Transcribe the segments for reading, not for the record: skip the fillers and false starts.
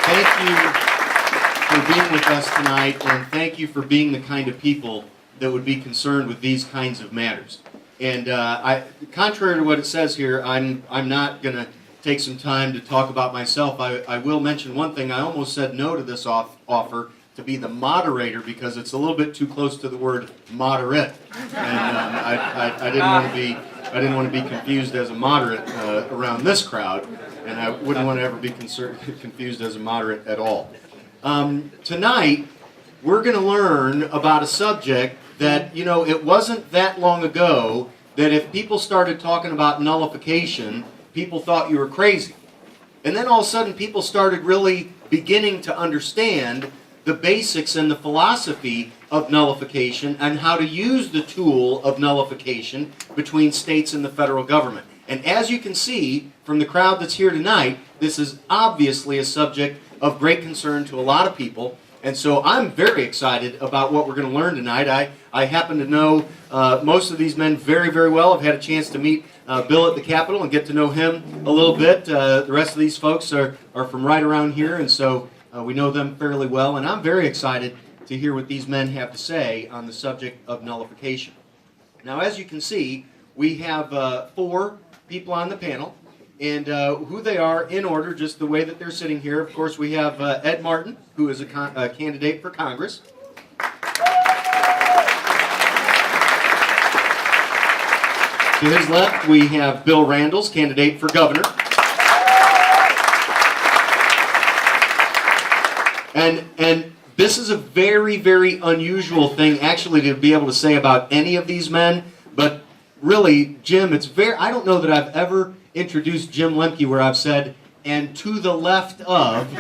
Thank you for being with us tonight, and thank you for being the kind of people that would be concerned with these kinds of matters. And contrary to what it says here, I'm not going to take some time to talk about myself. I will mention one thing. I almost said no to this offer to be the moderator because it's a little bit too close to the word moderate, and I didn't want to be confused as a moderate around this crowd, and I wouldn't want to ever be confused as a moderate at all. Tonight, we're going to learn about a subject that, you know, it wasn't that long ago that if people started talking about nullification, people thought you were crazy. And then all of a sudden, people started really beginning to understand the basics and the philosophy of nullification and how to use the tool of nullification between states and the federal government. And as you can see from the crowd that's here tonight, this is obviously a subject of great concern to a lot of people. And so I'm very excited about what we're going to learn tonight. I happen to know most of these men very, very well. I've had a chance to meet Bill at the Capitol and get to know him a little bit. The rest of these folks are from right around here, and so we know them fairly well. And I'm very excited to hear what these men have to say on the subject of nullification. Now, as you can see, we have 4 people on the panel. And who they are in order, just the way that they're sitting here. Of course, we have Ed Martin, who is a candidate for Congress. To his left, we have Bill Randles, candidate for governor. And this is a very, very unusual thing, actually, to be able to say about any of these men. But really, Jim, I don't know that I've ever introduced Jim Lembke where I've said, and to the left of.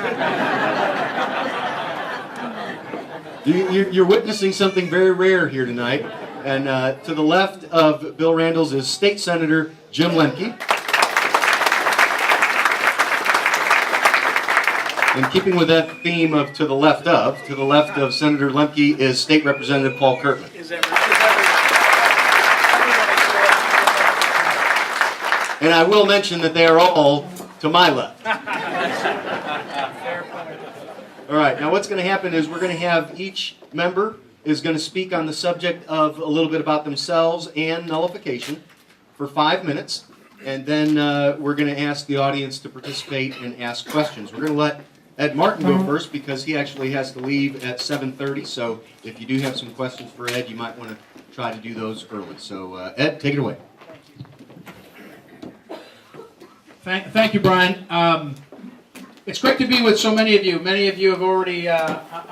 You're witnessing something very rare here tonight. And to the left of Bill Randles is State Senator Jim Lembke. In keeping with that theme of to the left of Senator Lembke is State Representative Paul Curtman. And I will mention that they are all to my left. All right, now what's going to happen is we're going to have each member is going to speak on the subject of a little bit about themselves and nullification for 5 minutes. And then we're going to ask the audience to participate and ask questions. We're going to let Ed Martin go first because he actually has to leave at 7:30. So if you do have some questions for Ed, you might want to try to do those early. So Ed, take it away. Thank you, Brian. It's great to be with so many of you. Many of you have already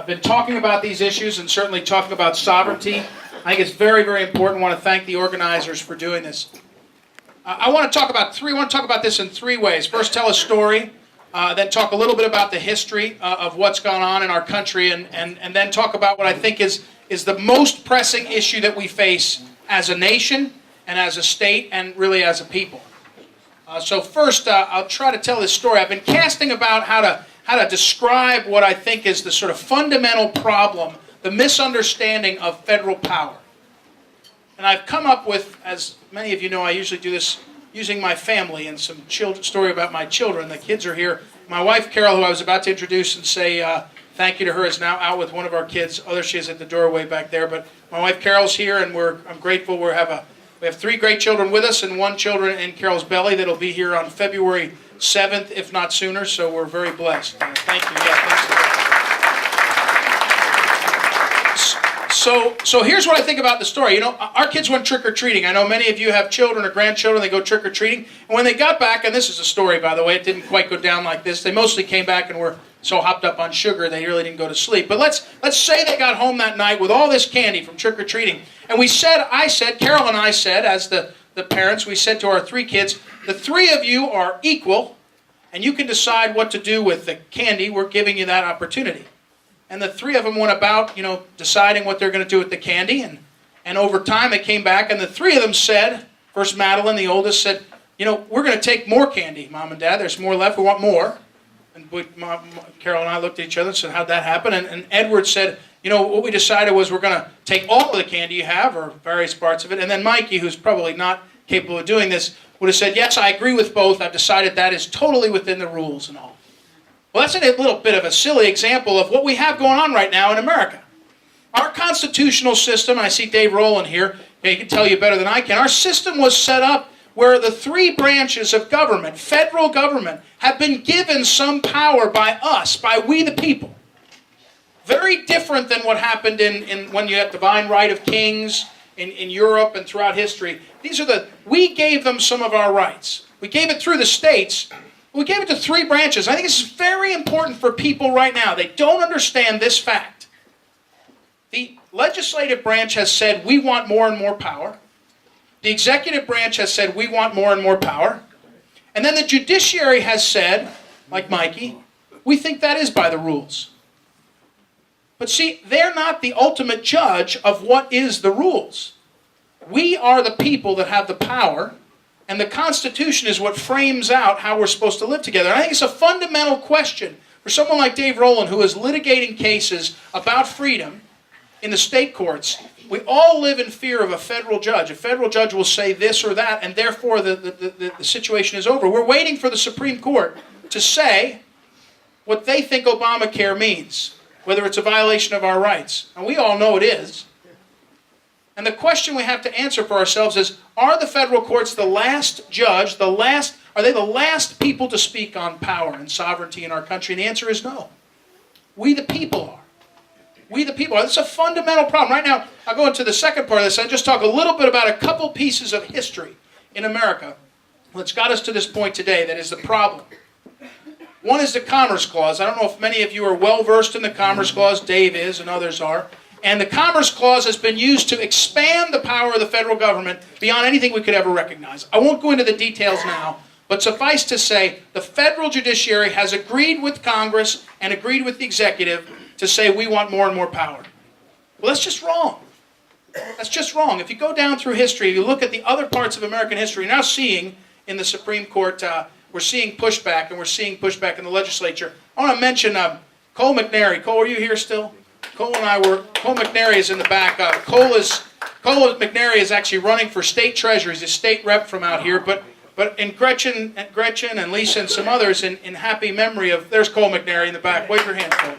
been talking about these issues and certainly talking about sovereignty. I think it's very, very important. I want to thank the organizers for doing this. I want to talk about this in 3 ways. First, tell a story. Then talk a little bit about the history of what's gone on in our country, and then talk about what I think is the most pressing issue that we face as a nation and as a state and really as a people. So first, I'll try to tell this story. I've been casting about how to describe what I think is the sort of fundamental problem, the misunderstanding of federal power. And I've come up with, as many of you know, I usually do this using my family and some story about my children. The kids are here. My wife, Carol, who I was about to introduce and say thank you to her, is now out with one of our kids. She is at the doorway back there. But my wife, Carol's here, and I'm grateful. We have 3 great children with us and 1 children in Carol's belly that'll be here on February 7th, if not sooner. So we're very blessed. Thank you. Yeah, thanks. So here's what I think about the story. You know, our kids went trick-or-treating. I know many of you have children or grandchildren. They go trick-or-treating. And when they got back, and this is a story, by the way, it didn't quite go down like this. They mostly came back and were so hopped up on sugar they really didn't go to sleep. But let's say they got home that night with all this candy from trick-or-treating. And Carol and I said, as the parents, we said to our 3 kids, the 3 of you are equal, and you can decide what to do with the candy. We're giving you that opportunity. And the 3 of them went about, deciding what they're going to do with the candy. And over time, they came back, and the 3 of them said, first Madeline, the oldest, said, we're going to take more candy, Mom and Dad. There's more left. We want more. And Carol and I looked at each other and said, how'd that happen? And Edward said, what we decided was we're going to take all of the candy you have, or various parts of it. And then Mikey, who's probably not capable of doing this, would have said, yes, I agree with both. I've decided that is totally within the rules and all. Well, that's a little bit of a silly example of what we have going on right now in America. Our constitutional system, and I see Dave Rowland here, he can tell you better than I can, our system was set up where the three branches of government, federal government, have been given some power by us, by we the people. Very different than what happened in when you had divine right of kings in Europe and throughout history. We gave them some of our rights. We gave it through the states. We gave it to three branches. I think this is very important for people right now. They don't understand this fact. The legislative branch has said, we want more and more power. The executive branch has said, we want more and more power. And then the judiciary has said, like Mikey, we think that is by the rules. But see, they're not the ultimate judge of what is the rules. We are the people that have the power, and the Constitution is what frames out how we're supposed to live together. And I think it's a fundamental question for someone like Dave Rowland, who is litigating cases about freedom in the state courts. We all live in fear of a federal judge. A federal judge will say this or that, and therefore the situation is over. We're waiting for the Supreme Court to say what they think Obamacare means, whether it's a violation of our rights. And we all know it is. And the question we have to answer for ourselves is, are the federal courts the last judge, are they the last people to speak on power and sovereignty in our country? And the answer is no. We the people are. We the people are. It's a fundamental problem. Right now, I'll go into the second part of this and just talk a little bit about a couple pieces of history in America that's got us to this point today that is the problem. One is the Commerce Clause. I don't know if many of you are well versed in the Commerce Clause. Dave is and others are. And the Commerce Clause has been used to expand the power of the federal government beyond anything we could ever recognize. I won't go into the details now, but suffice to say, the federal judiciary has agreed with Congress and agreed with the executive to say we want more and more power. Well, that's just wrong. That's just wrong. If you go down through history, you look at the other parts of American history, you're now seeing in the Supreme Court, we're seeing pushback, and we're seeing pushback in the legislature. I want to mention Cole McNary. Cole, are you here still? Cole McNary is in the back. Cole McNary is actually running for state treasurer. He's a state rep from out here, but in Gretchen and Lisa and some others in happy memory of, there's Cole McNary in the back. Wave your hand, Cole.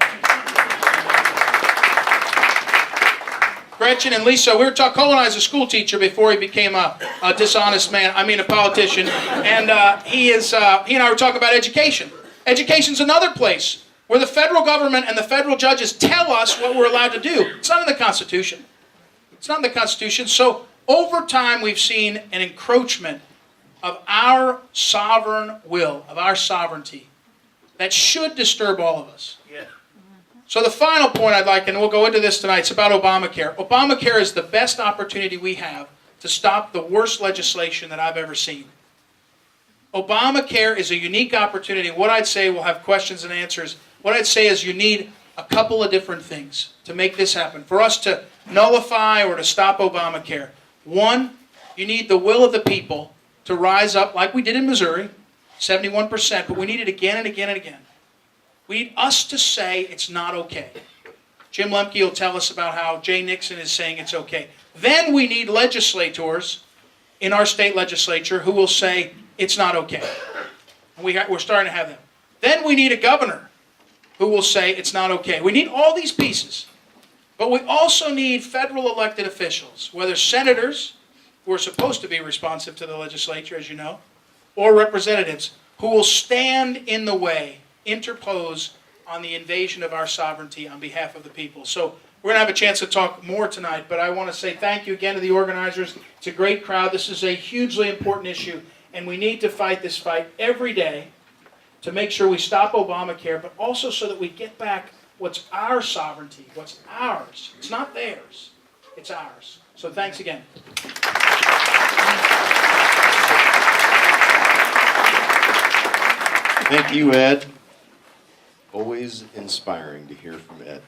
Gretchen and Lisa, we were talking, Cole and I was a school teacher before he became a dishonest man, a politician, and he and I were talking about education. Education's another place where the federal government and the federal judges tell us what we're allowed to do. It's not in the Constitution. It's not in the Constitution. So over time we've seen an encroachment of our sovereign will, of our sovereignty, that should disturb all of us. Yeah. So the final point I'd like, and we'll go into this tonight, it's about Obamacare. Obamacare is the best opportunity we have to stop the worst legislation that I've ever seen. Obamacare is a unique opportunity. What I'd say, we'll have questions and answers. What I'd say is you need a couple of different things to make this happen. For us to nullify or to stop Obamacare. One, you need the will of the people to rise up like we did in Missouri, 71%, but we need it again and again and again. We need us to say it's not okay. Jim Lembke will tell us about how Jay Nixon is saying it's okay. Then we need legislators in our state legislature who will say it's not okay. And we're starting to have them. Then we need a governor who will say it's not okay. We need all these pieces. But we also need federal elected officials, whether senators, who are supposed to be responsive to the legislature, as you know, or representatives, who will stand in the way, interpose on the invasion of our sovereignty on behalf of the people. So we're going to have a chance to talk more tonight, but I want to say thank you again to the organizers. It's a great crowd. This is a hugely important issue, and we need to fight this fight every day to make sure we stop Obamacare, but also so that we get back what's our sovereignty, what's ours. It's not theirs, it's ours. So thanks again. Thank you, Ed. Always inspiring to hear from Ed.